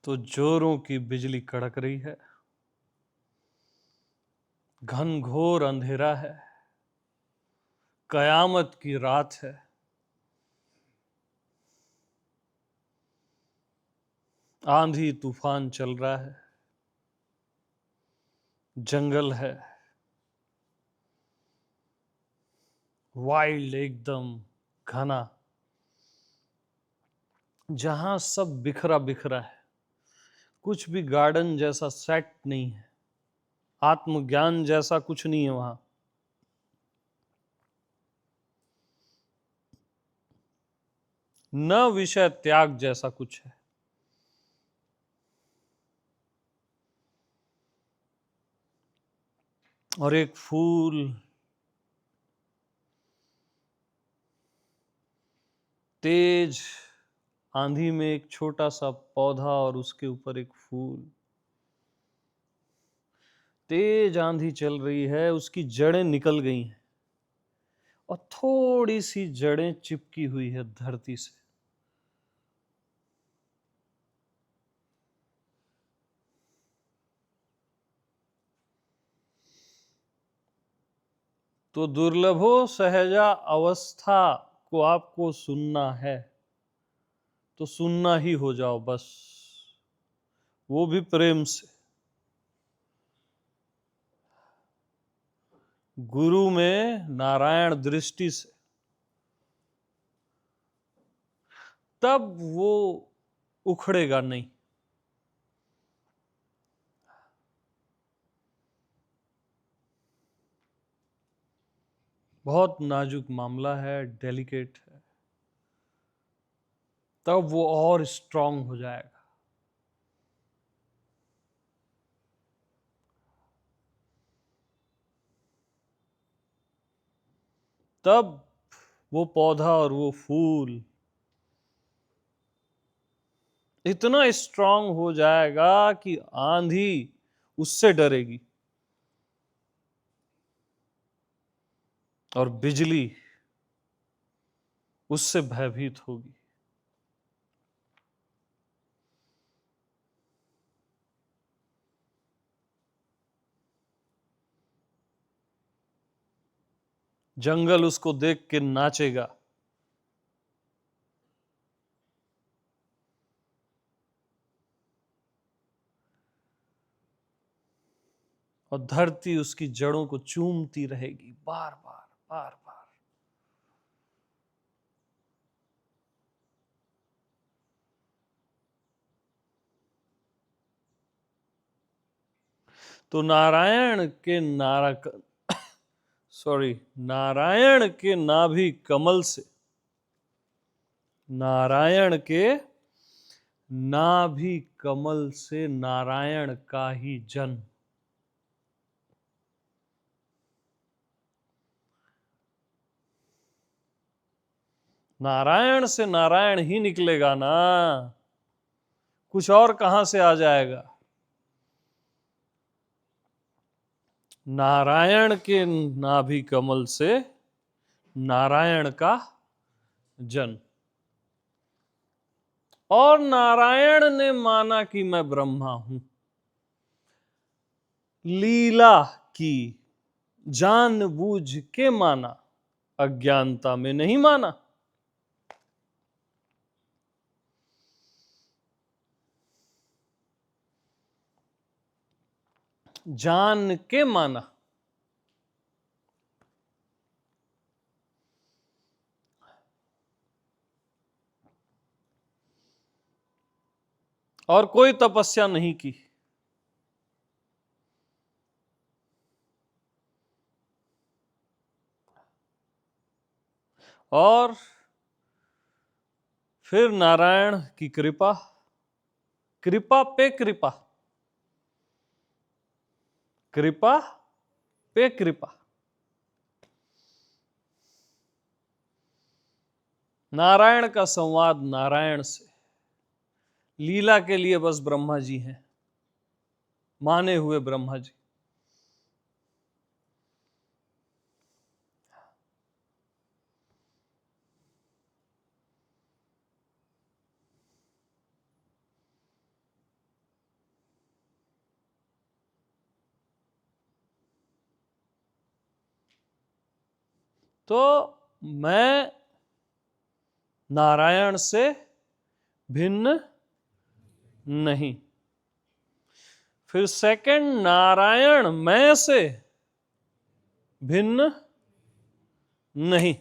तो जोरों की बिजली कड़क रही है, घनघोर अंधेरा है, कयामत की रात है। आंधी तूफान चल रहा है, जंगल है, वाइल्ड, एकदम घना, जहां सब बिखरा बिखरा है। कुछ भी गार्डन जैसा सेट नहीं है, आत्मज्ञान जैसा कुछ नहीं है वहां। न विषय त्याग जैसा कुछ है। और एक फूल तेज आंधी में, एक छोटा सा पौधा और उसके ऊपर एक फूल। तेज आंधी चल रही है, उसकी जड़ें निकल गई हैं और थोड़ी सी जड़ें चिपकी हुई है धरती से। तो दुर्लभो सहजा अवस्था को आपको सुनना है तो सुनना ही हो जाओ बस, वो भी प्रेम से। गुरु में नारायण दृष्टि से, तब वो उखड़ेगा नहीं। बहुत नाजुक मामला है, डेलिकेट है, तब वो और स्ट्रांग हो जाएगा। तब वो पौधा और वो फूल इतना स्ट्रांग हो जाएगा कि आंधी उससे डरेगी और बिजली उससे भयभीत होगी। जंगल उसको देख के नाचेगा, और धरती उसकी जड़ों को चूमती रहेगी बार बार बार बार। तो नारायण के नाभि कमल से, नारायण के नाभि कमल से नारायण का ही जन्म। नारायण से नारायण ही निकलेगा ना, कुछ और कहां से आ जाएगा। नारायण के नाभि कमल से नारायण का जन्म। और नारायण ने माना कि मैं ब्रह्मा हूं, लीला की, जानबूझ के माना, अज्ञानता में नहीं माना। जान के माना। और कोई तपस्या नहीं की। और फिर नारायण की कृपा, कृपा पे कृपा, कृपा पे कृपा। नारायण का संवाद नारायण से। लीला के लिए बस ब्रह्मा जी हैं, माने हुए ब्रह्मा जी। तो मैं नारायण से भिन्न नहीं। फिर सेकंड, नारायण मैं से भिन्न नहीं।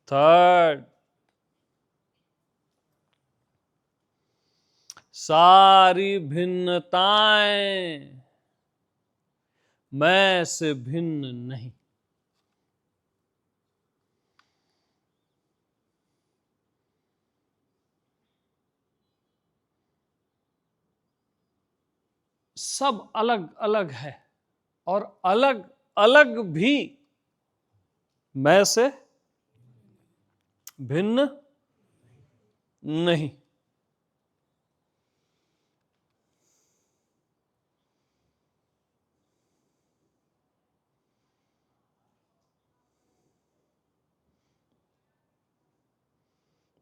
थर्ड, सारी भिन्नताएं मैं से भिन्न नहीं। सब अलग अलग है और अलग अलग भी मैं से भिन्न नहीं।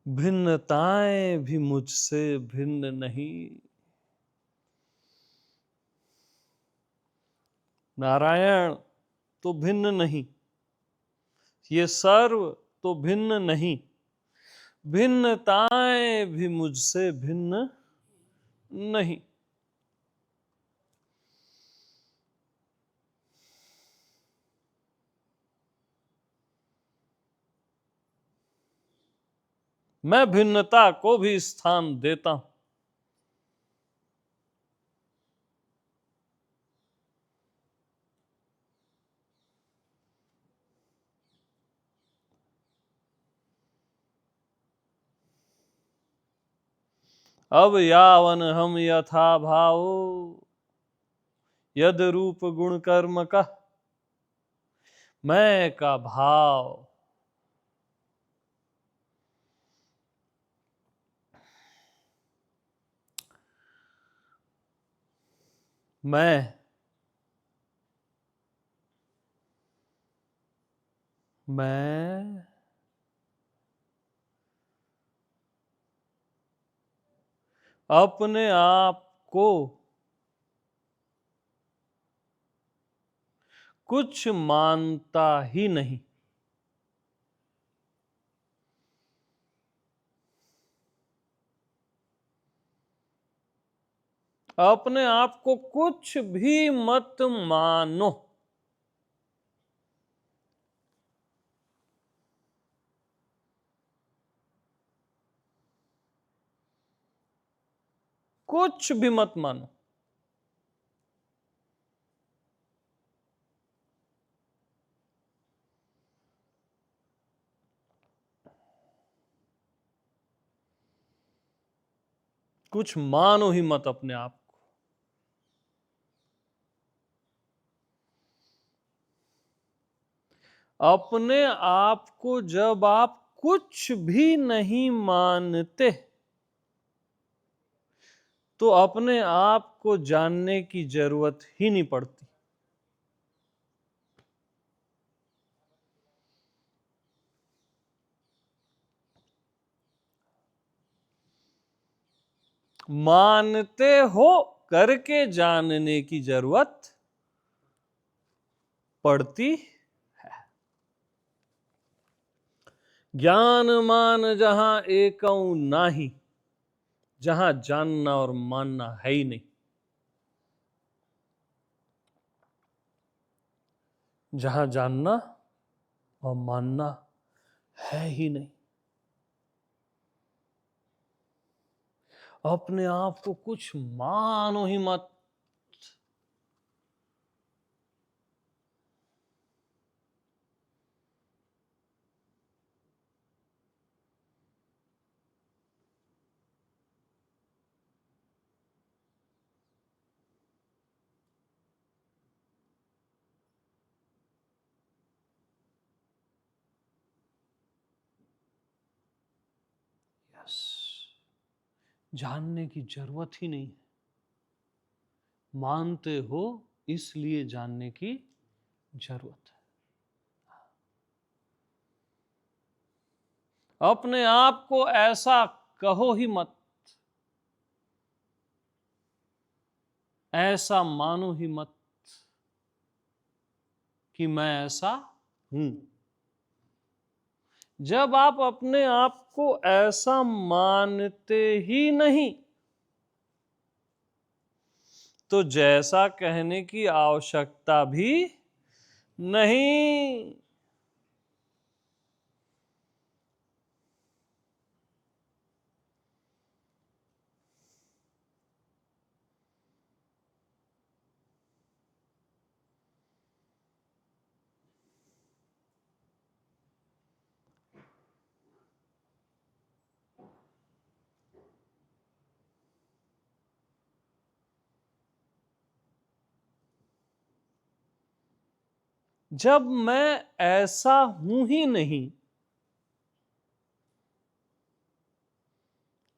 भिन्नताएं भी मुझसे भिन्न नहीं। नारायण तो भिन्न नहीं, ये सर्व तो भिन्न नहीं, भिन्नताएं भी मुझसे भिन्न नहीं। मैं भिन्नता को भी स्थान देता हूं। अब यावन हम यथा भावो यद रूप गुण कर्म का मैं का भाव। मैं अपने आप को कुछ मानता ही नहीं। अपने आप को कुछ भी मत मानो। कुछ भी मत मानो। कुछ मानो ही मत अपने आप को। अपने आप को जब आप कुछ भी नहीं मानते तो अपने आप को जानने की जरूरत ही नहीं पड़ती। मानते हो करके जानने की जरूरत पड़ती है। ज्ञान मान जहां एकऊ नाही, जहां जानना और मानना है ही नहीं। जहां जानना और मानना है ही नहीं। अपने आप को कुछ मानो ही मत। यस, जानने की जरूरत ही नहीं है। मानते हो इसलिए जानने की जरूरत है। अपने आप को ऐसा कहो ही मत, ऐसा मानो ही मत कि मैं ऐसा हूं। जब आप अपने आप को ऐसा मानते ही नहीं, तो जैसा कहने की आवश्यकता भी नहीं। जब मैं ऐसा हूं ही नहीं,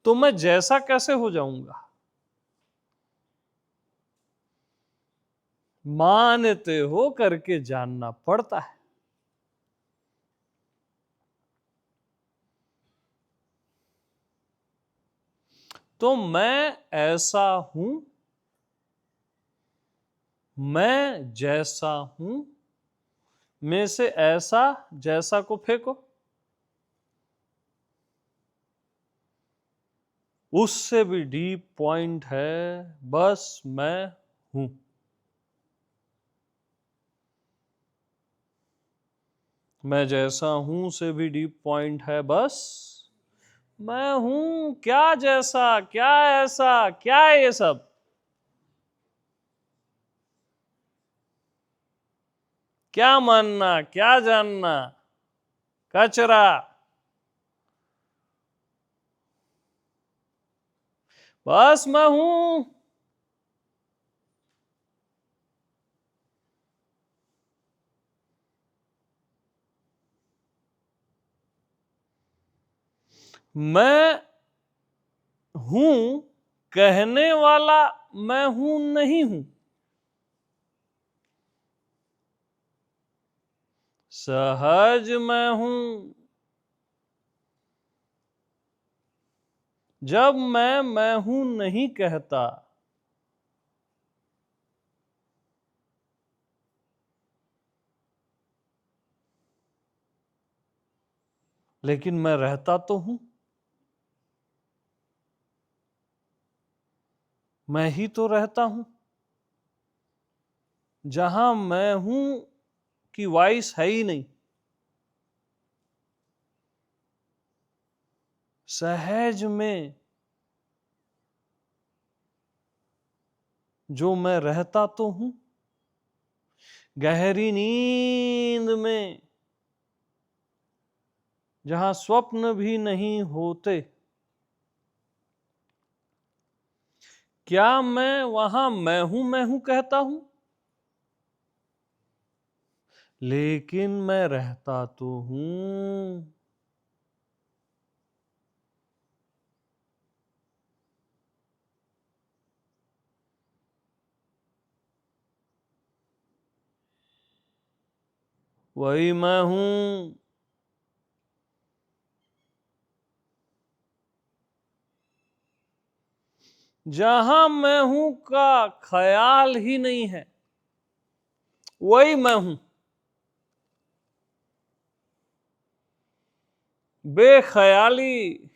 तो मैं जैसा कैसे हो जाऊंगा? मानते हो करके जानना पड़ता है। तो मैं ऐसा हूं, मैं जैसा हूं, में से ऐसा जैसा को फेंको, उससे भी डीप पॉइंट है, बस मैं हूं। मैं जैसा हूं से भी डीप पॉइंट है, बस मैं हूं। क्या जैसा, क्या ऐसा, क्या है ये सब? क्या मानना, क्या जानना? कचरा। बस मैं हूं। मैं हूं कहने वाला मैं हूं नहीं हूं। सहज मैं हूं। जब मैं हूं नहीं कहता, लेकिन मैं रहता तो हूं। मैं ही तो रहता हूं। जहां मैं हूं की वॉइस है ही नहीं। सहज में जो मैं रहता तो हूं, गहरी नींद में जहां स्वप्न भी नहीं होते, क्या मैं वहां मैं हूं कहता हूं? लेकिन मैं रहता तो हूं। वही मैं हूं। जहां मैं हूं का ख्याल ही नहीं है, वही मैं हूं। बेख्याली।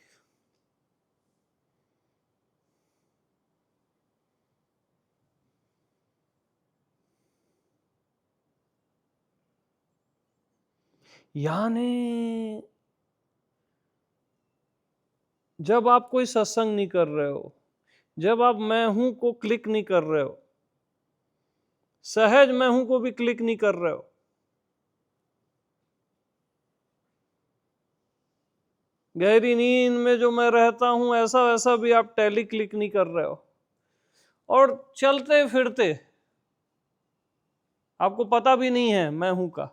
यानी जब आप कोई सत्संग नहीं कर रहे हो, जब आप मैं हूं को क्लिक नहीं कर रहे हो, सहज मैं हूं को भी क्लिक नहीं कर रहे हो, गहरी नींद में जो मैं रहता हूं ऐसा वैसा भी आप टैली क्लिक नहीं कर रहे हो, और चलते फिरते आपको पता भी नहीं है मैं हूं का।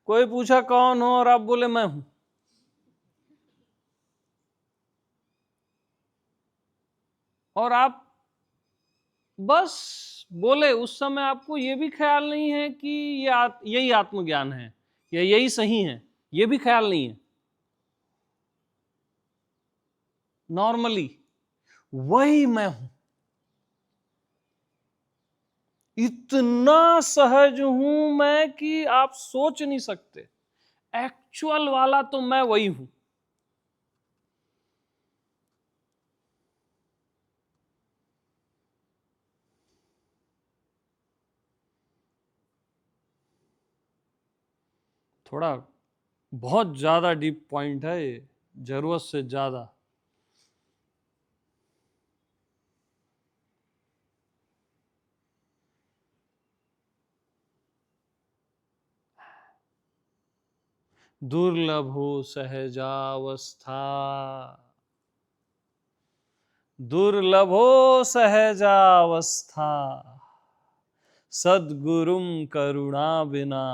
कोई पूछा कौन हो और आप बोले मैं हूं। और आप बस बोले, उस समय आपको यह भी ख्याल नहीं है कि यही आत्मज्ञान है या यही सही है, यह भी ख्याल नहीं है। नॉर्मली वही मैं हूं। इतना सहज हूं मैं कि आप सोच नहीं सकते। एक्चुअल वाला तो मैं वही हूं। थोड़ा बहुत ज्यादा डीप पॉइंट है ये, जरूरत से ज्यादा। दुर्लभो सहजावस्था, दुर्लभो सहजावस्था, सद्गुरुम करुणा बिना।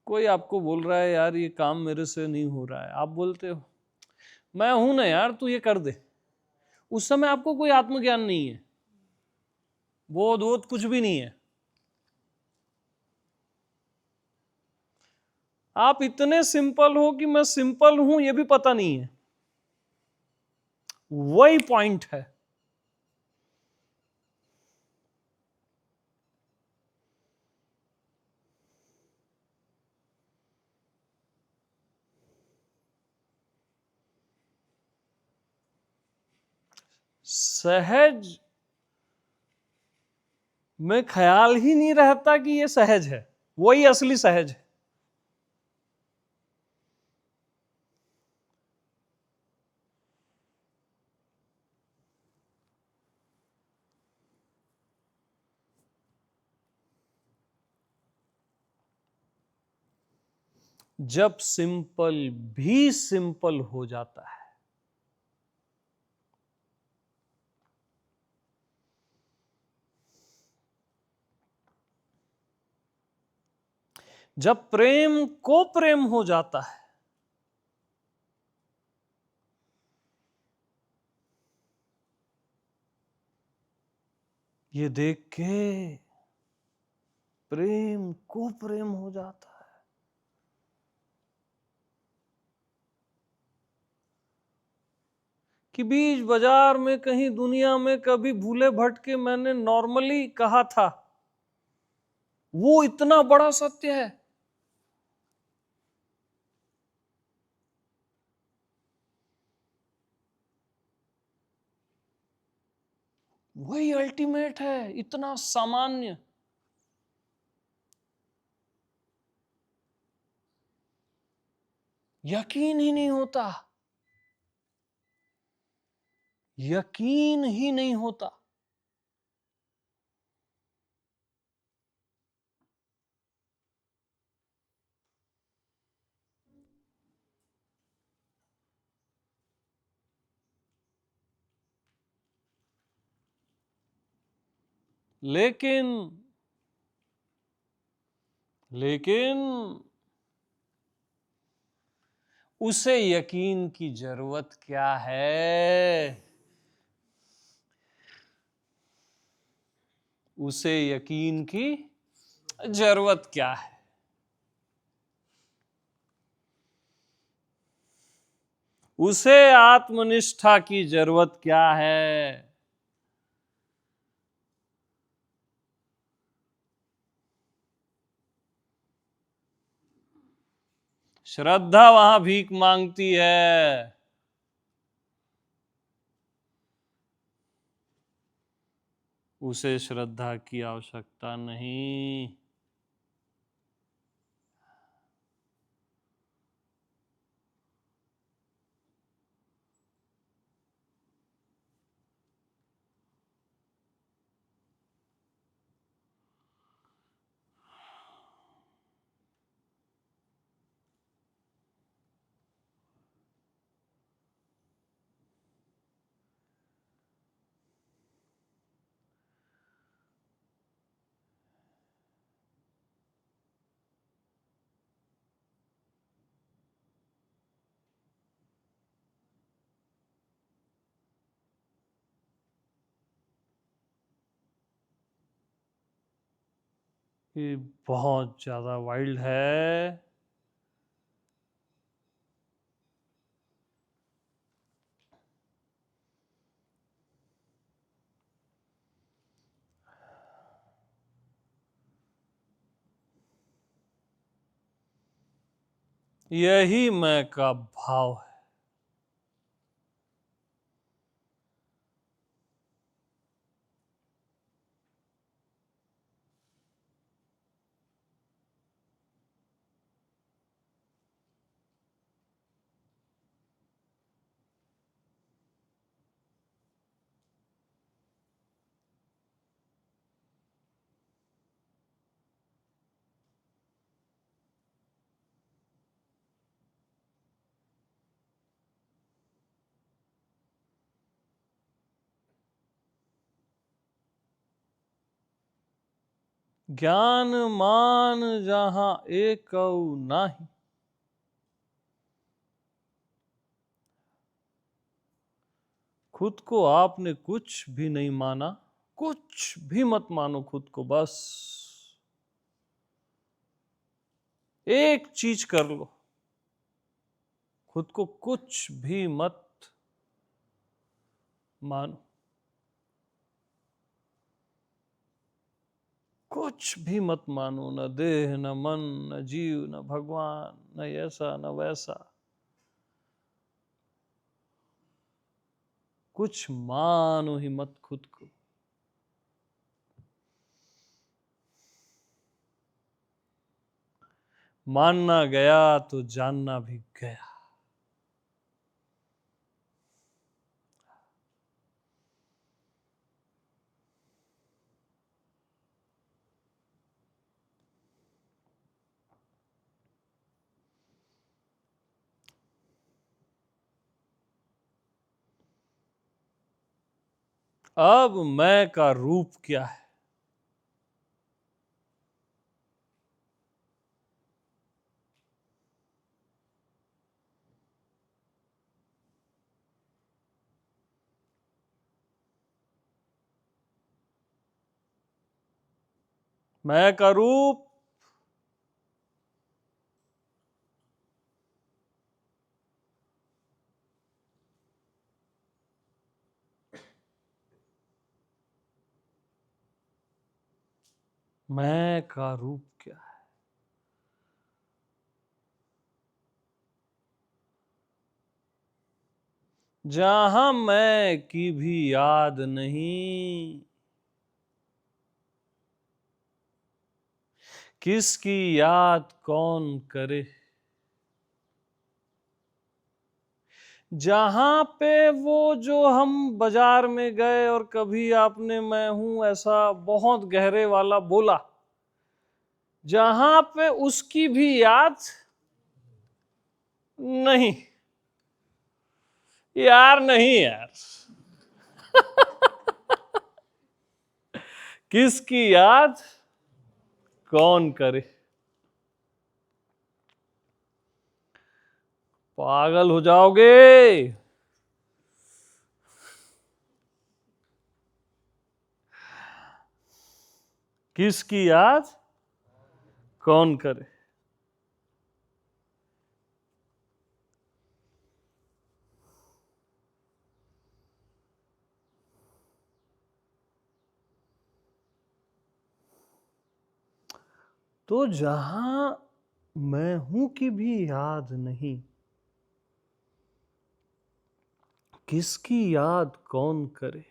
कोई आपको बोल रहा है यार ये काम मेरे से नहीं हो रहा है, आप बोलते हो मैं हूं ना यार, तू ये कर दे। उस समय आपको कोई आत्मज्ञान नहीं है, बोध वोध कुछ भी नहीं है। आप इतने सिंपल हो कि मैं सिंपल हूं ये भी पता नहीं है। वही पॉइंट है। सहज में ख्याल ही नहीं रहता कि ये सहज है, वही असली सहज है। जब सिंपल भी सिंपल हो जाता है, जब प्रेम को प्रेम हो जाता है, ये देख के प्रेम को प्रेम हो जाता है। कि बीच बाजार में कहीं दुनिया में कभी भूले भटके मैंने नॉर्मली कहा था, वो इतना बड़ा सत्य है। वही अल्टीमेट है, इतना सामान्य। यकीन ही नहीं होता, यकीन ही नहीं होता। लेकिन लेकिन उसे यकीन की जरूरत क्या है? उसे यकीन की जरूरत क्या है? उसे आत्मनिष्ठा की जरूरत क्या है? श्रद्धा वहां भीख मांगती है। उसे श्रद्धा की आवश्यकता नहीं। ये बहुत ज्यादा वाइल्ड है। यही मैं का भाव है। ज्ञान मान जहां एक नाही, खुद को आपने कुछ भी नहीं माना। कुछ भी मत मानो खुद को, बस एक चीज कर लो, खुद को कुछ भी मत मानो। कुछ भी मत मानो, न देह न मन न जीव न भगवान, न ऐसा न वैसा। कुछ मानो ही मत खुद को। मानना गया तो जानना भी गया। अब मैं का रूप क्या है? मैं का रूप मैं का रूप क्या है? जहां मैं की भी याद नहीं, किसकी याद कौन करे। जहां पे वो जो हम बाजार में गए और कभी आपने मैं हूं ऐसा बहुत गहरे वाला बोला, जहां पे उसकी भी याद नहीं। यार नहीं यार, किसकी याद कौन करे। पागल हो जाओगे। किसकी याद कौन करे। तो जहां मैं हूं की भी याद नहीं, किसकी याद कौन करे।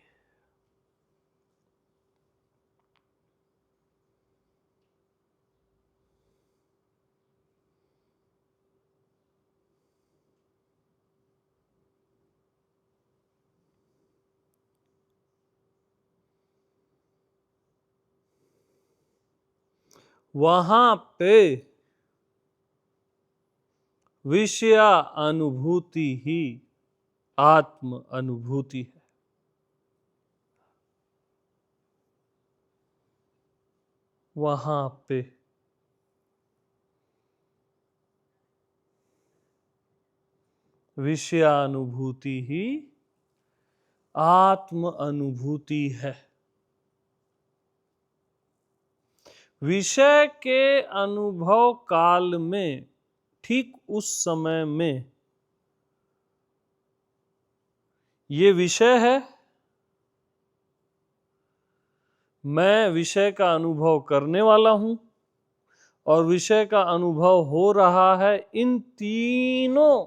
वहां पे विषया अनुभूति ही आत्म अनुभूति है। वहां पे विषयानुभूति ही आत्म अनुभूति है। विषय के अनुभव काल में ठीक उस समय में ये विषय है, मैं विषय का अनुभव करने वाला हूं और विषय का अनुभव हो रहा है, इन तीनों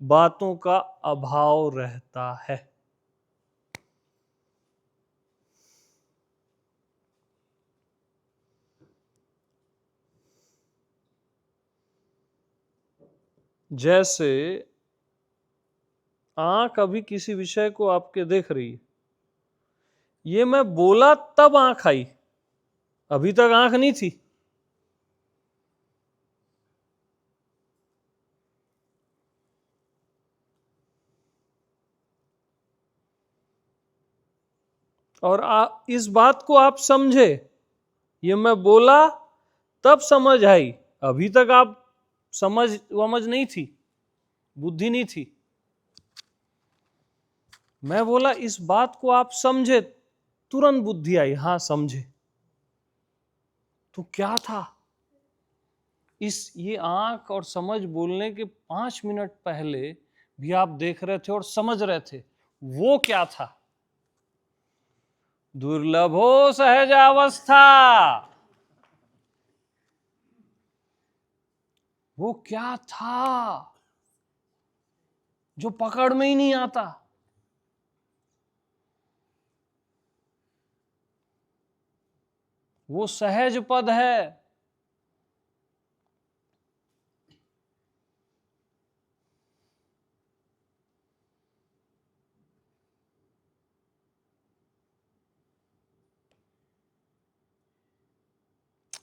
बातों का अभाव रहता है। जैसे आंख अभी किसी विषय को आपके देख रही है, ये मैं बोला तब आंख आई, अभी तक आंख नहीं थी। और इस बात को आप समझे, ये मैं बोला तब समझ आई, अभी तक आप समझ नहीं थी, बुद्धि नहीं थी। मैं बोला इस बात को आप समझे, तुरंत बुद्धि आई, हां समझे। तो क्या था? ये आंख और समझ बोलने के 5 मिनट पहले भी आप देख रहे थे और समझ रहे थे, वो क्या था? दुर्लभो सहजावस्था। वो क्या था जो पकड़ में ही नहीं आता? वो सहज पद है।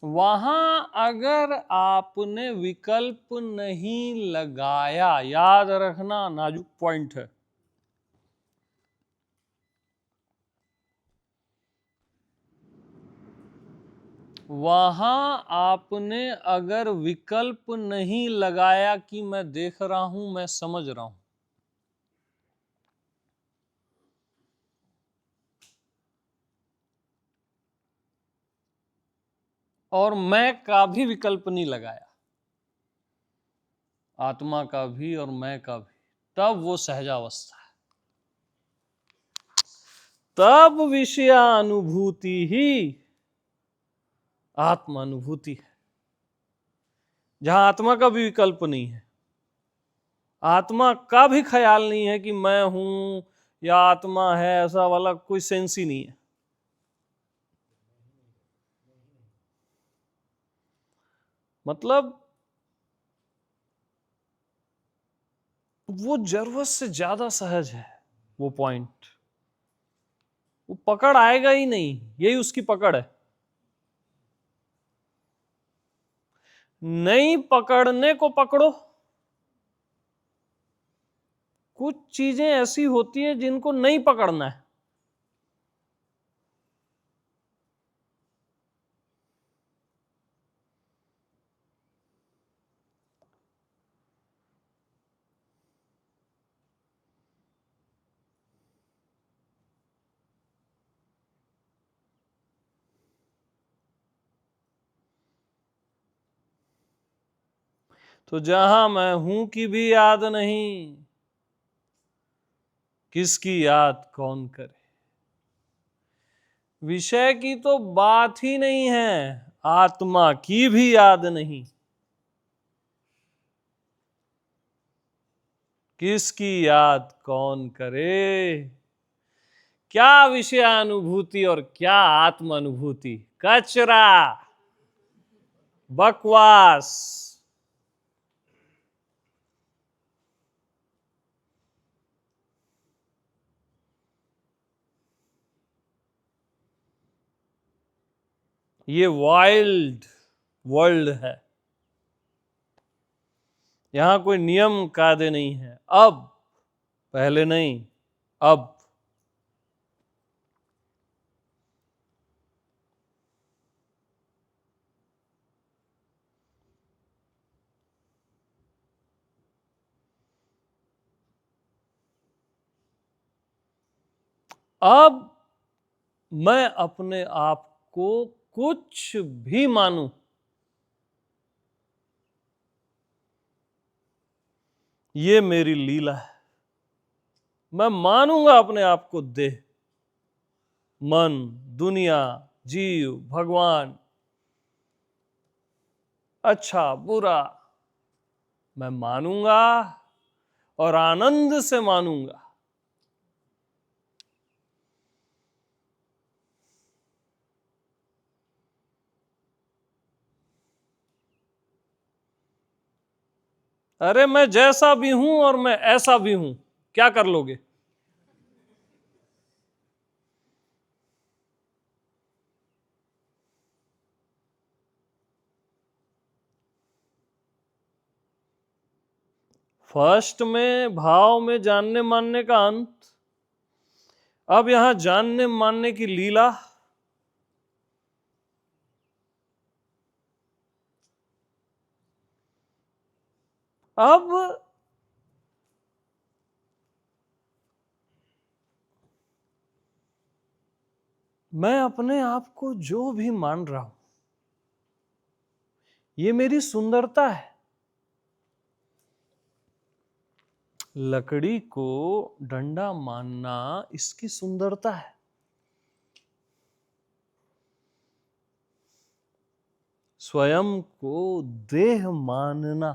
वहां अगर आपने विकल्प नहीं लगाया, याद रखना नाजुक पॉइंट है, वहां आपने अगर विकल्प नहीं लगाया कि मैं देख रहा हूं, मैं समझ रहा हूं, और मैं का भी विकल्प नहीं लगाया, आत्मा का भी और मैं का भी, तब वो सहजावस्था है। तब विषयानुभूति ही आत्मानुभूति है, जहां आत्मा का भी विकल्प नहीं है, आत्मा का भी ख्याल नहीं है कि मैं हूं या आत्मा है, ऐसा वाला कोई सेंस ही नहीं है। मतलब वो जरूरत से ज्यादा सहज है वो पॉइंट, वो पकड़ आएगा ही नहीं, यही उसकी पकड़ है। नहीं पकड़ने को पकड़ो। कुछ चीजें ऐसी होती हैं जिनको नहीं पकड़ना है। तो जहां मैं हूं की भी याद नहीं, किसकी याद कौन करे? विषय की तो बात ही नहीं है, आत्मा की भी याद नहीं, किसकी याद कौन करे? क्या विषयानुभूति और क्या आत्मानुभूति, कचरा, बकवास। ये वाइल्ड वर्ल्ड है, यहां कोई नियम कायदे नहीं है। अब, पहले नहीं, अब। अब मैं अपने आप को कुछ भी मानूं, ये मेरी लीला है। मैं मानूंगा अपने आप को देह, मन, दुनिया, जीव, भगवान, अच्छा बुरा, मैं मानूंगा और आनंद से मानूंगा। अरे मैं जैसा भी हूं और मैं ऐसा भी हूं, क्या कर लोगे? फर्स्ट में भाव में जानने मानने का अंत, अब यहां जानने मानने की लीला। अब मैं अपने आप को जो भी मान रहा हूं, ये मेरी सुंदरता है। लकड़ी को डंडा मानना इसकी सुंदरता है। स्वयं को देह मानना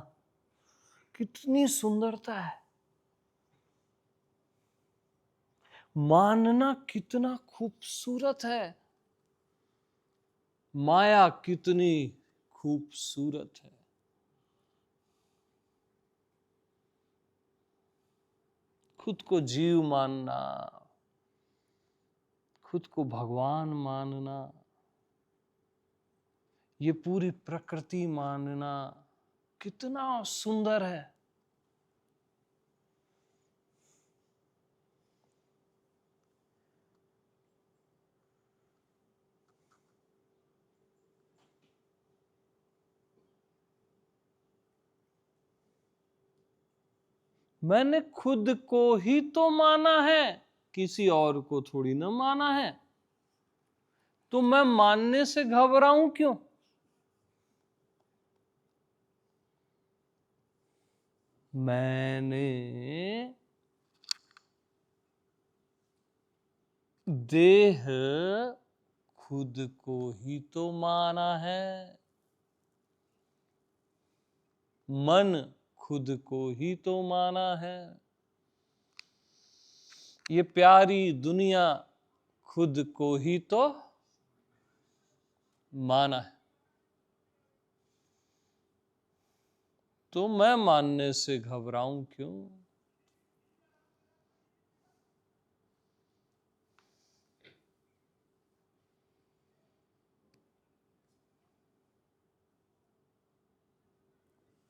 कितनी सुंदरता है। मानना कितना खूबसूरत है। माया कितनी खूबसूरत है। खुद को जीव मानना, खुद को भगवान मानना, ये पूरी प्रकृति मानना कितना सुंदर है। मैंने खुद को ही तो माना है, किसी और को थोड़ी ना माना है। तो मैं मानने से घबराऊं क्यों? मैंने देह खुद को ही तो माना है, मन खुद को ही तो माना है, ये प्यारी दुनिया खुद को ही तो माना है। तो मैं मानने से घबराऊं क्यों?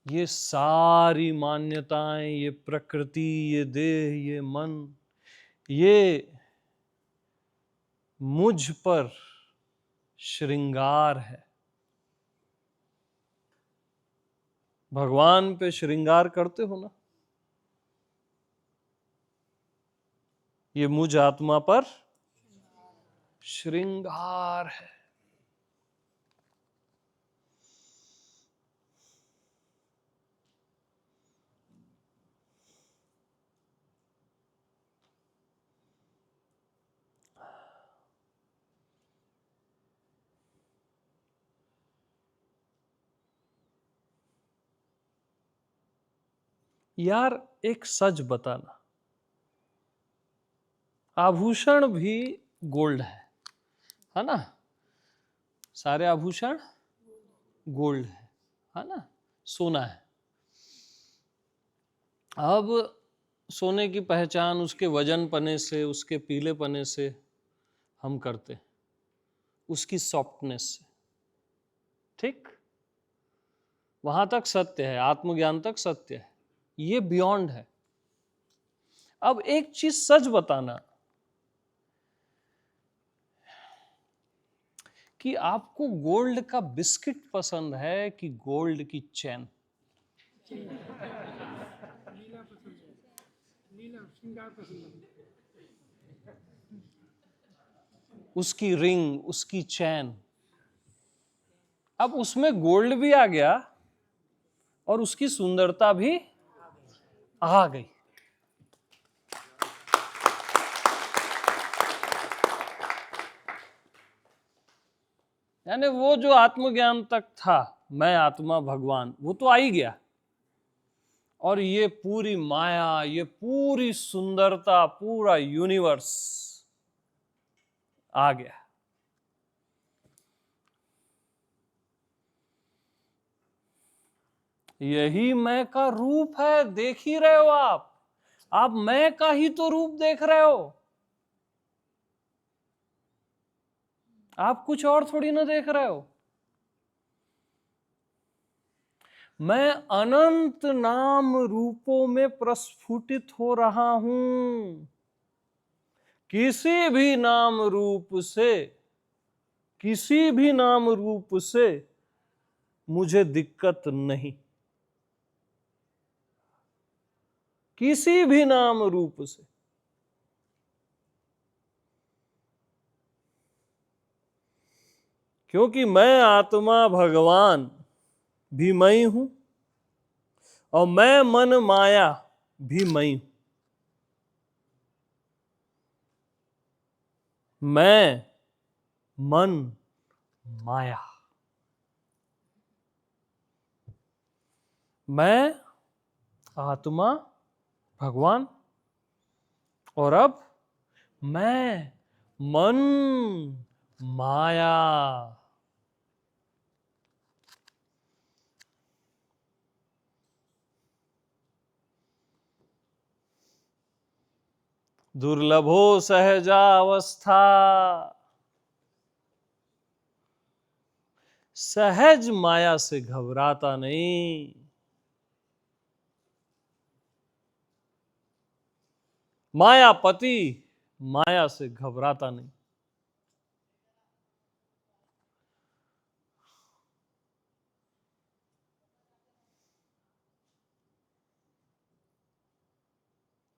ये सारी मान्यताएं, ये प्रकृति, ये देह, ये मन, ये मुझ पर श्रृंगार है। भगवान पे श्रृंगार करते हो ना? ये मुझ आत्मा पर श्रृंगार है। यार एक सच बताना, आभूषण भी गोल्ड है ना? सारे आभूषण गोल्ड है ना? सोना है। अब सोने की पहचान उसके वजन पने से, उसके पीले पने से हम करते हैं, उसकी सॉफ्टनेस से। ठीक, वहां तक सत्य है, आत्मज्ञान तक सत्य है, ये बियॉन्ड है। अब एक चीज सच बताना कि आपको गोल्ड का बिस्किट पसंद है कि गोल्ड की चैन? लीला पसंद है, लीला श्रृंगार पसंद है। उसकी रिंग, उसकी चैन, अब उसमें गोल्ड भी आ गया और उसकी सुंदरता भी आ गई। यानी वो जो आत्मज्ञान तक था, मैं आत्मा भगवान, वो तो आ ही गया, और ये पूरी माया, ये पूरी सुंदरता, पूरा यूनिवर्स आ गया। यही मैं का रूप है, देख ही रहे हो आप मैं का ही तो रूप देख रहे हो, आप कुछ और थोड़ी ना देख रहे हो। मैं अनंत नाम रूपों में प्रस्फुटित हो रहा हूं। किसी भी नाम रूप से, किसी भी नाम रूप से मुझे दिक्कत नहीं, किसी भी नाम रूप से। क्योंकि मैं आत्मा भगवान भी मैं ही हूं, और मैं मन माया भी मैं हूं। मैं मन माया, मैं आत्मा भगवान, और अब मैं मन माया। दुर्लभो सहजावस्था, सहज माया से घबराता नहीं। मायापति माया से घबराता नहीं।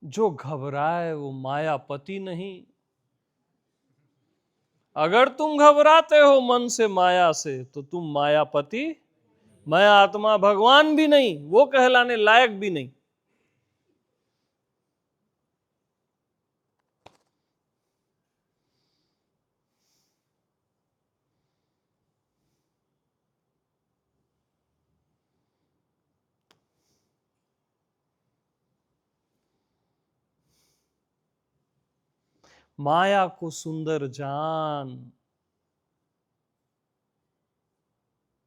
जो घबराए वो मायापति नहीं। अगर तुम घबराते हो मन से, माया से, तो तुम मायापति, मैं आत्मा भगवान भी नहीं, वो कहलाने लायक भी नहीं। माया को सुंदर जान,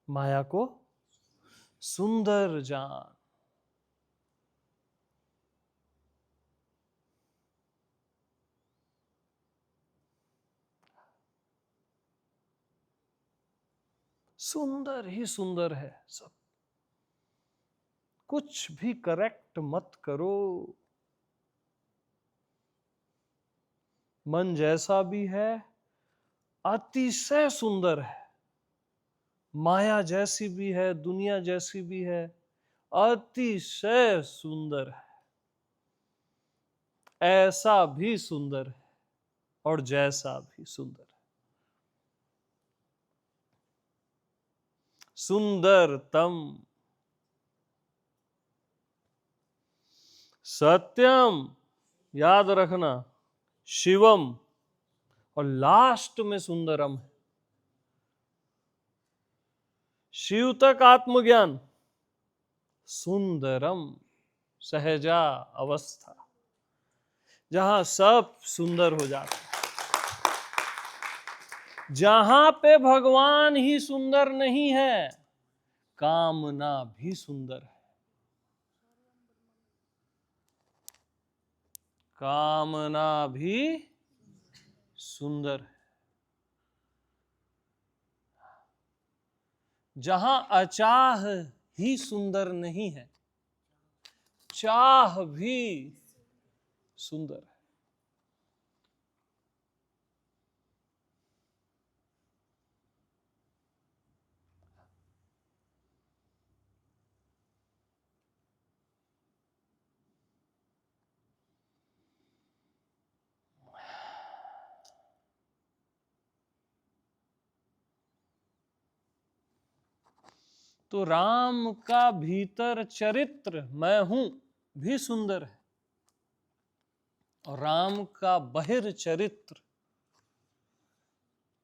माया को सुंदर जान। सुंदर ही सुंदर है सब, कुछ भी करेक्ट मत करो। मन जैसा भी है अतिशय सुंदर है, माया जैसी भी है, दुनिया जैसी भी है, अतिशय सुंदर है। ऐसा भी सुंदर है और जैसा भी सुंदर है। सुंदरतम सत्यम, याद रखना, शिवम, और लास्ट में सुंदरम है। शिव तक आत्मज्ञान, सुंदरम सहजा अवस्था, जहां सब सुंदर हो जाता है। जहां पे भगवान ही सुंदर नहीं है, कामना भी सुंदर है। कामना भी सुंदर है। जहां अचाह ही सुंदर नहीं है, चाह भी सुंदर है। तो राम का भीतर चरित्र मैं हूं भी सुंदर है और राम का बहिर चरित्र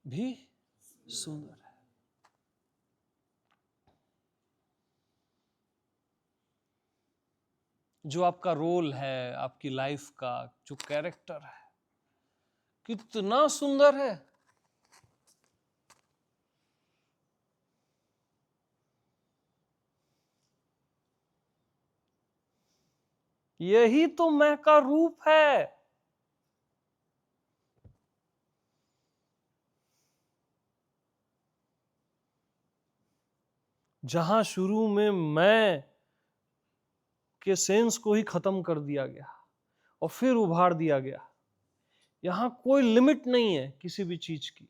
भी सुंदर है। जो आपका रोल है, आपकी लाइफ का जो कैरेक्टर है, कितना सुंदर है। यही तो मैं का रूप है। जहां शुरू में मैं के सेंस को ही खत्म कर दिया गया और फिर उभार दिया गया। यहां कोई लिमिट नहीं है किसी भी चीज की।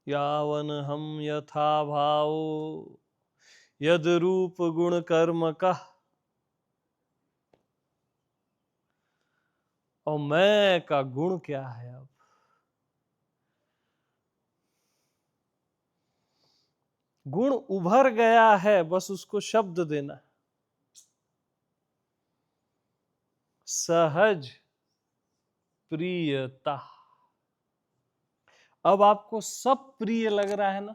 यावन हम यथा भाव यद रूप गुण कर्म का। और मैं का गुण क्या है? अब गुण उभर गया है, बस उसको शब्द देना। सहज प्रियता। अब आपको सब प्रिय लग रहा है ना?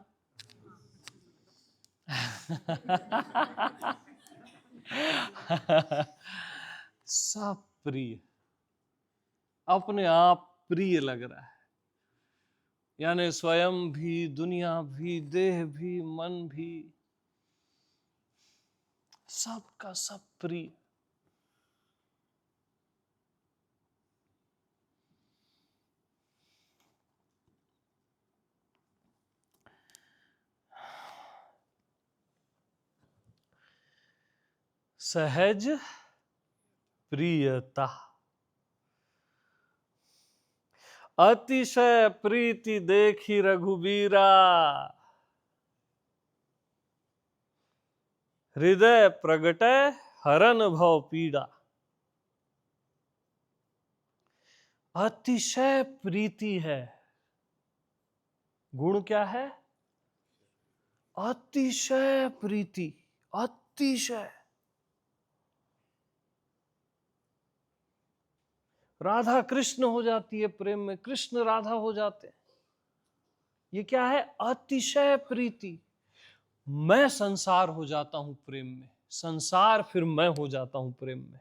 सब प्रिय, अपने आप प्रिय लग रहा है। यानी स्वयं भी, दुनिया भी, देह भी, मन भी, सबका सब प्रिय। सहज प्रियता। अतिशय प्रीति देखी रघुबीरा। हृदय प्रगटै हरन भव पीड़ा। अतिशय प्रीति है। गुण क्या है? अतिशय प्रीति। अतिशय। राधा कृष्ण हो जाती है प्रेम में, कृष्ण राधा हो जाते हैं। ये क्या है? अतिशय प्रीति। मैं संसार हो जाता हूं प्रेम में, संसार फिर मैं हो जाता हूं प्रेम में।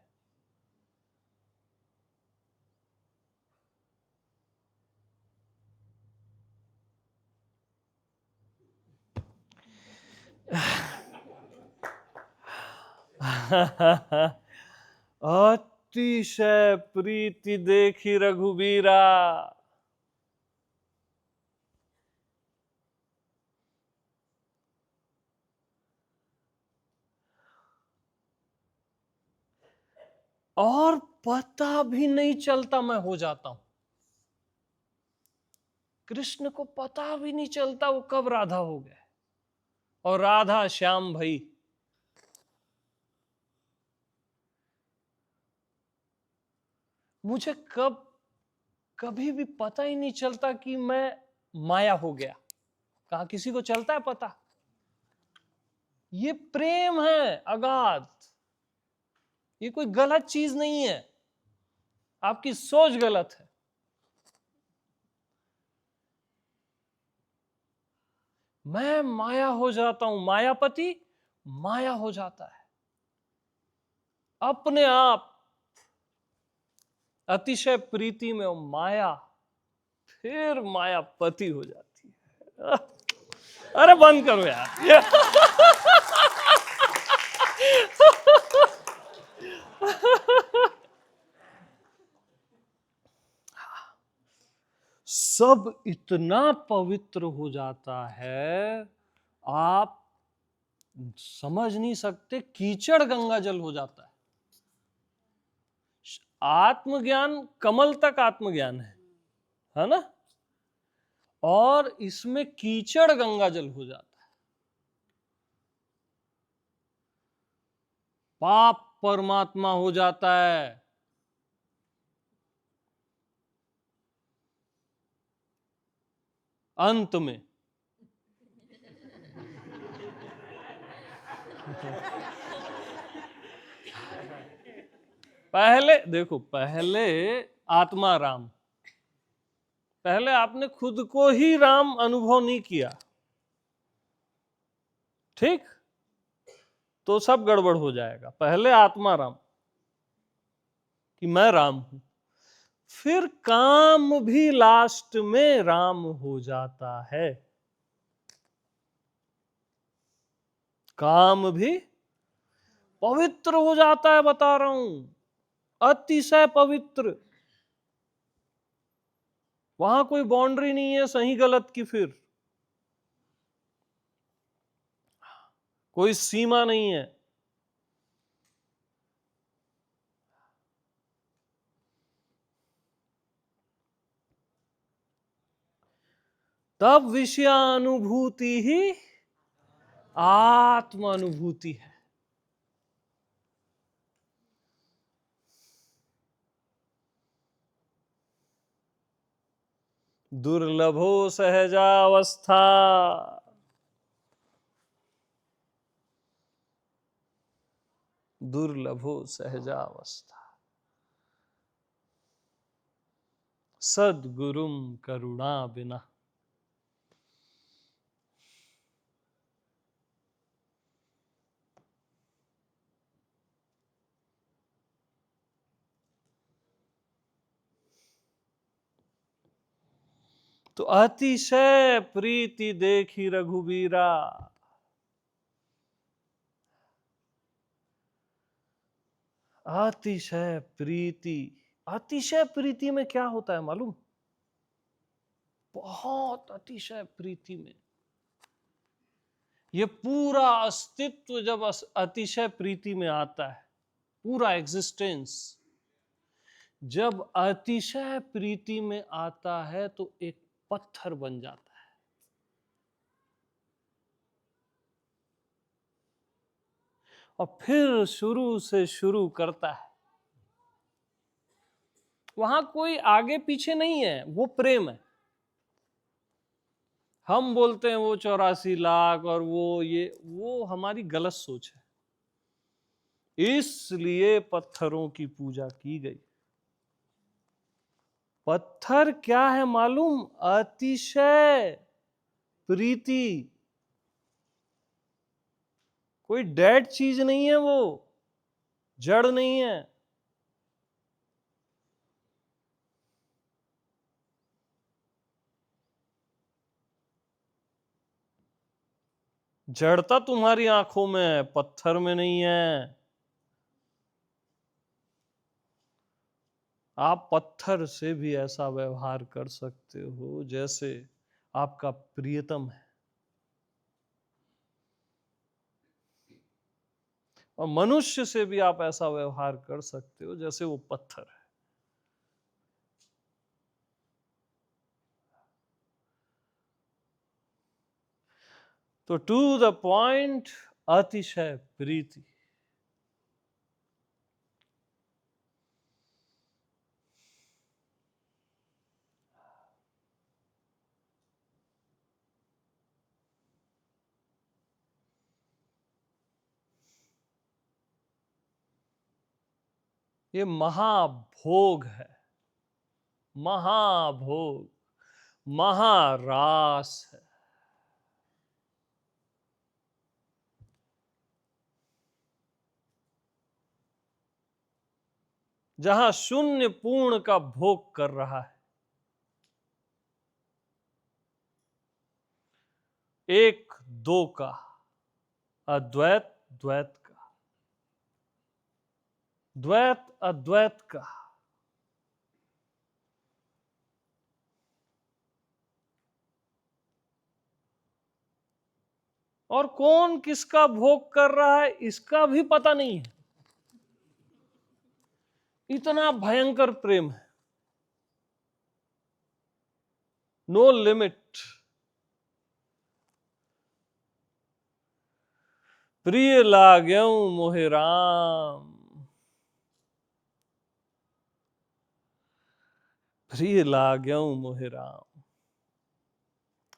अतिशय प्रीति देखी रघुबीरा। और पता भी नहीं चलता मैं हो जाता हूं। कृष्ण को पता भी नहीं चलता वो कब राधा हो गए। और राधा श्याम भाई। मुझे कभी भी पता ही नहीं चलता कि मैं माया हो गया। कहा किसी को चलता है पता? ये प्रेम है अगाध। ये कोई गलत चीज नहीं है। आपकी सोच गलत है। मैं माया हो जाता हूं, मायापति माया हो जाता है अपने आप। अतिशय प्रीति में माया फिर मायापति हो जाती है। अरे बंद करो यार। सब इतना पवित्र हो जाता है, आप समझ नहीं सकते। कीचड़ गंगा जल हो जाता है। आत्मज्ञान कमल तक आत्मज्ञान है ना? और इसमें कीचड़ गंगा जल हो जाता है। पाप परमात्मा हो जाता है। अंत में पहले देखो, पहले आत्मा राम, पहले आपने खुद को ही राम अनुभव नहीं किया, ठीक, तो सब गड़बड़ हो जाएगा। पहले आत्मा राम कि मैं राम हूं, फिर काम भी लास्ट में राम हो जाता है। काम भी पवित्र हो जाता है, बता रहा हूं, अतिशय पवित्र। वहां कोई बाउंड्री नहीं है सही गलत की, फिर कोई सीमा नहीं है। तब विषयानुभूति ही आत्म अनुभूति है। दुर्लभो सहजावस्था, दुर्लभो सहजावस्था, सद्गुरुम करुणा बिना। तो अतिशय प्रीति देखी रघुबीरा, अतिशय प्रीति। अतिशय प्रीति में क्या होता है मालूम? बहुत अतिशय प्रीति में ये पूरा अस्तित्व जब अतिशय प्रीति में आता है, पूरा एग्जिस्टेंस जब अतिशय प्रीति में आता है तो एक पत्थर बन जाता है। और फिर शुरू से शुरू करता है। वहां कोई आगे पीछे नहीं है, वो प्रेम है। हम बोलते हैं वो 84 लाख और वो हमारी गलत सोच है। इसलिए पत्थरों की पूजा की गई। पत्थर क्या है मालूम? अतिशय प्रीति। कोई डेड चीज नहीं है, वो जड़ नहीं है। जड़ता तुम्हारी आंखों में है, पत्थर में नहीं है। आप पत्थर से भी ऐसा व्यवहार कर सकते हो जैसे आपका प्रियतम है, और मनुष्य से भी आप ऐसा व्यवहार कर सकते हो जैसे वो पत्थर है। तो टू द पॉइंट, अतिशय प्रीति। ये महाभोग है, महाभोग, महारास है। जहां शून्य पूर्ण का भोग कर रहा है। एक दो का, अद्वैत द्वैत का, द्वैत अद्वैत का। और कौन किसका भोग कर रहा है इसका भी पता नहीं है। इतना भयंकर प्रेम है, नो लिमिट। प्रिय लाग्यऊ मोहे राम, प्रिय लाग्यऊ मोहे राम।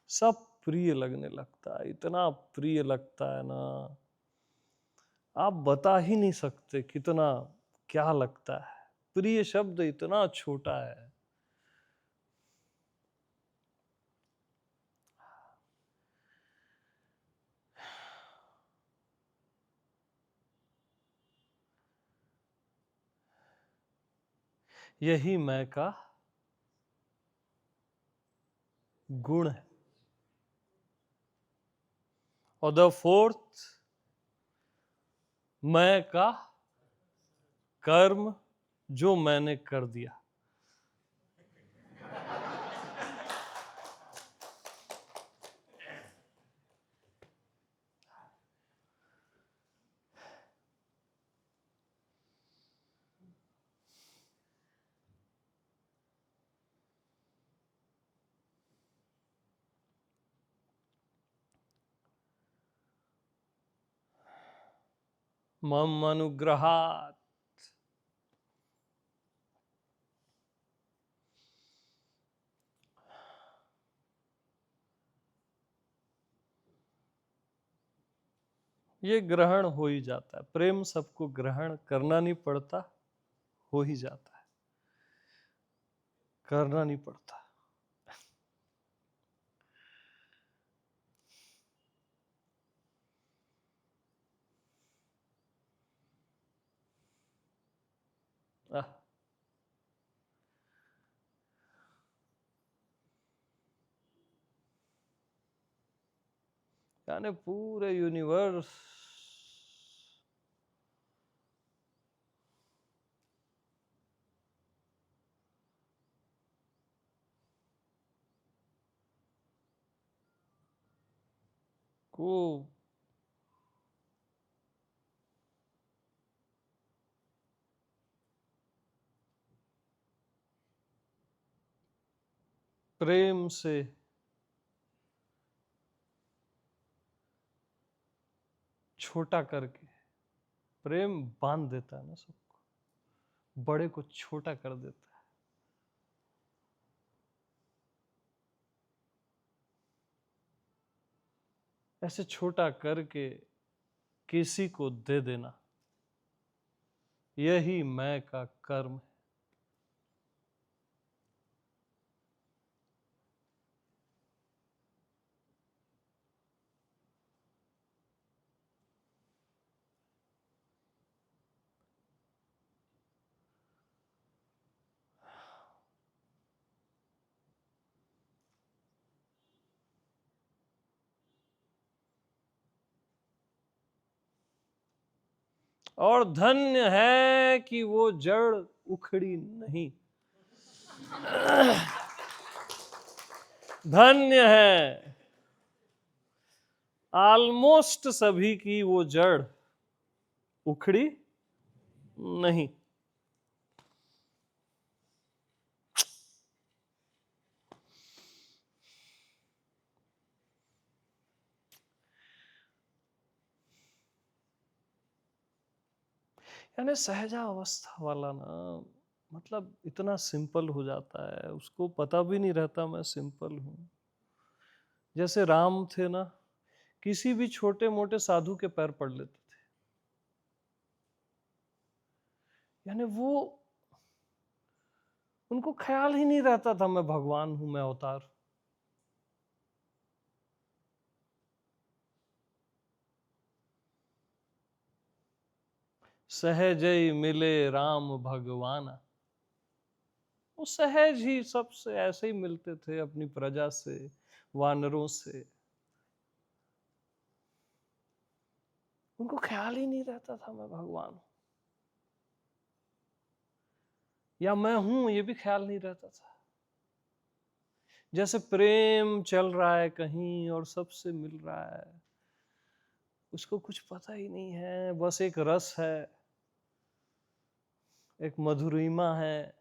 सब प्रिय लगने लगता है, इतना प्रिय लगता है ना, आप बता ही नहीं सकते कितना क्या लगता है। प्रिय शब्द इतना छोटा है। यही मैं का गुण है। और द फोर्थ, मैं का कर्म जो मैंने कर दिया। मम अनुग्रहात्, ये ग्रहण हो ही जाता है। प्रेम सबको ग्रहण करना नहीं पड़ता, हो ही जाता है, करना नहीं पड़ता। आह, यानी पूरे यूनिवर्स को प्रेम से छोटा करके, प्रेम बांध देता है ना सबको, बड़े को छोटा कर देता है। ऐसे छोटा करके किसी को दे देना, यही मैं का कर्म है। और धन्य है कि वो जड़ उखड़ी नहीं। धन्य है ऑलमोस्ट सभी की वो जड़ उखड़ी नहीं। यानी सहजा अवस्था वाला ना, मतलब इतना सिंपल हो जाता है, उसको पता भी नहीं रहता मैं सिंपल हूं। जैसे राम थे ना, किसी भी छोटे मोटे साधु के पैर पड़ लेते थे। यानी वो, उनको ख्याल ही नहीं रहता था मैं भगवान हूं, मैं अवतार। सहज ही मिले राम भगवान, वो सहज ही सबसे ऐसे ही मिलते थे, अपनी प्रजा से, वानरों से। उनको ख्याल ही नहीं रहता था मैं भगवान हूं या मैं हूं, ये भी ख्याल नहीं रहता था। जैसे प्रेम चल रहा है कहीं और सबसे मिल रहा है, उसको कुछ पता ही नहीं है, बस एक रस है, एक मधुरिमा है।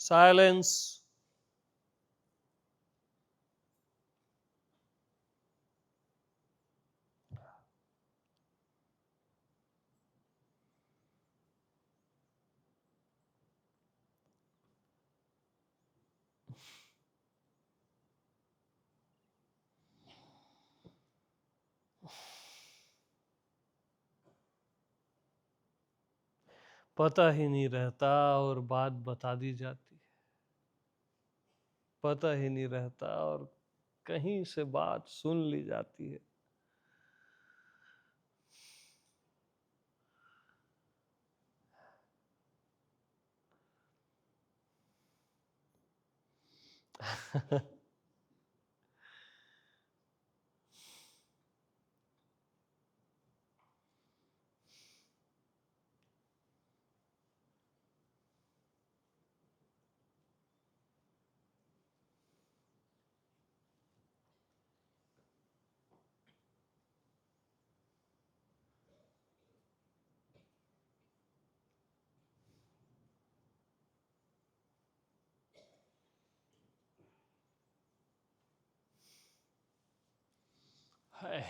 साइलेंस। पता ही नहीं रहता और बात बता दी जाती है, पता ही नहीं रहता और कहीं से बात सुन ली जाती है। हाय।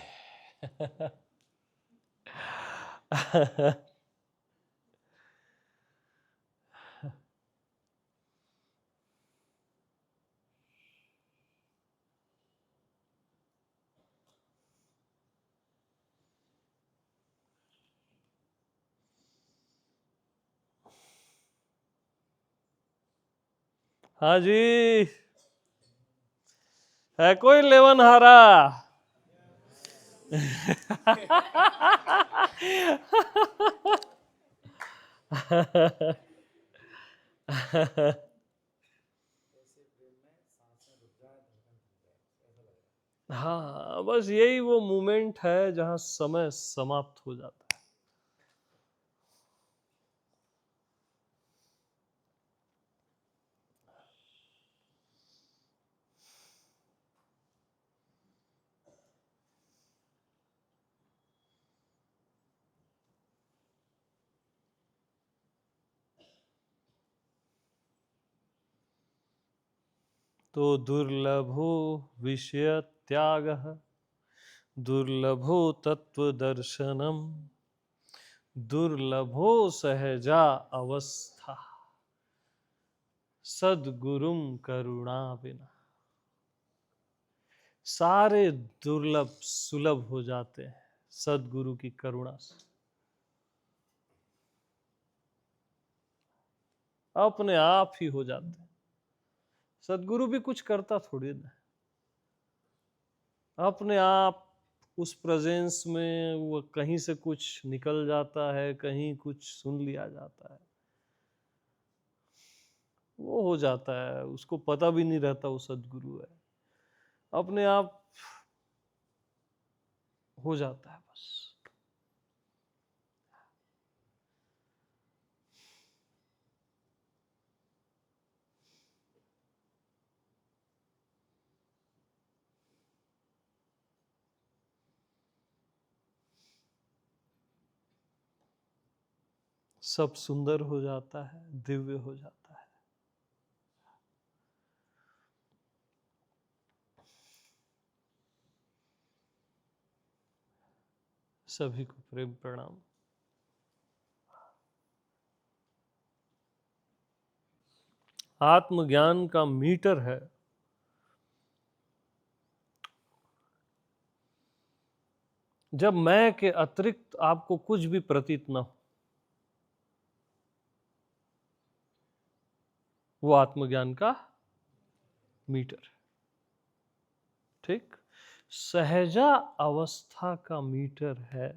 हाँ जी, है कोई लेवन हारा? हाँ, बस यही वो मोमेंट है जहां समय समाप्त हो जाता है। तो दुर्लभो विषय त्यागः, दुर्लभो तत्वदर्शनम, दुर्लभो सहजा अवस्था, सद्गुरुम करुणा बिना। सारे दुर्लभ सुलभ हो जाते हैं सद्गुरु की करुणा से। अपने आप ही हो जाते हैं। सद्गुरु भी कुछ करता थोड़ी ना, अपने आप उस प्रेजेंस में वो कहीं से कुछ निकल जाता है, कहीं कुछ सुन लिया जाता है, वो हो जाता है, उसको पता भी नहीं रहता वो सद्गुरु है, अपने आप हो जाता है बस। सब सुंदर हो जाता है, दिव्य हो जाता है। सभी को प्रेम प्रणाम। आत्मज्ञान का मीटर है जब मैं के अतिरिक्त आपको कुछ भी प्रतीत न हो, वो आत्मज्ञान का मीटर। ठीक, सहजा अवस्था का मीटर है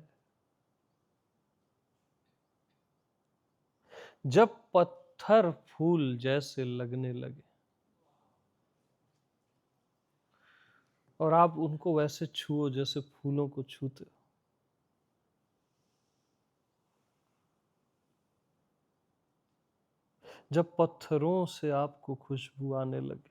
जब पत्थर फूल जैसे लगने लगे और आप उनको वैसे छुओ जैसे फूलों को छूते हो। जब पत्थरों से आपको खुशबू आने लगे,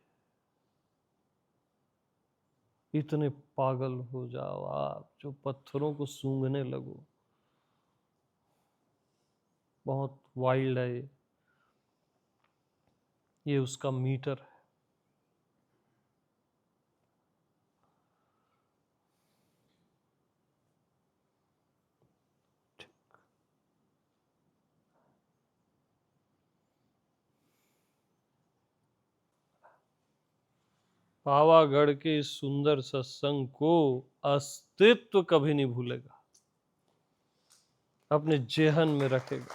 इतने पागल हो जाओ आप जो पत्थरों को सूंघने लगो। बहुत वाइल्ड है ये। ये उसका मीटर है। पावागढ़ के इस सुंदर सत्संग को अस्तित्व कभी नहीं भूलेगा, अपने जेहन में रखेगा।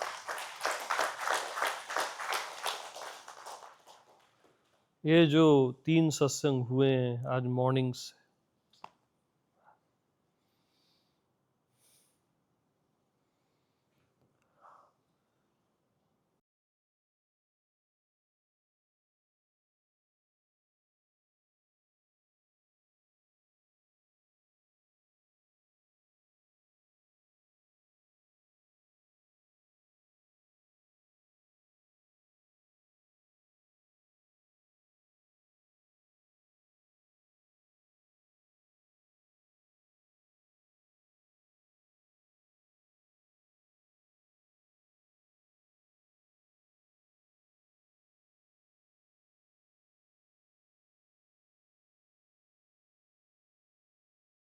ये जो 3 सत्संग हुए हैं आज मॉर्निंग से,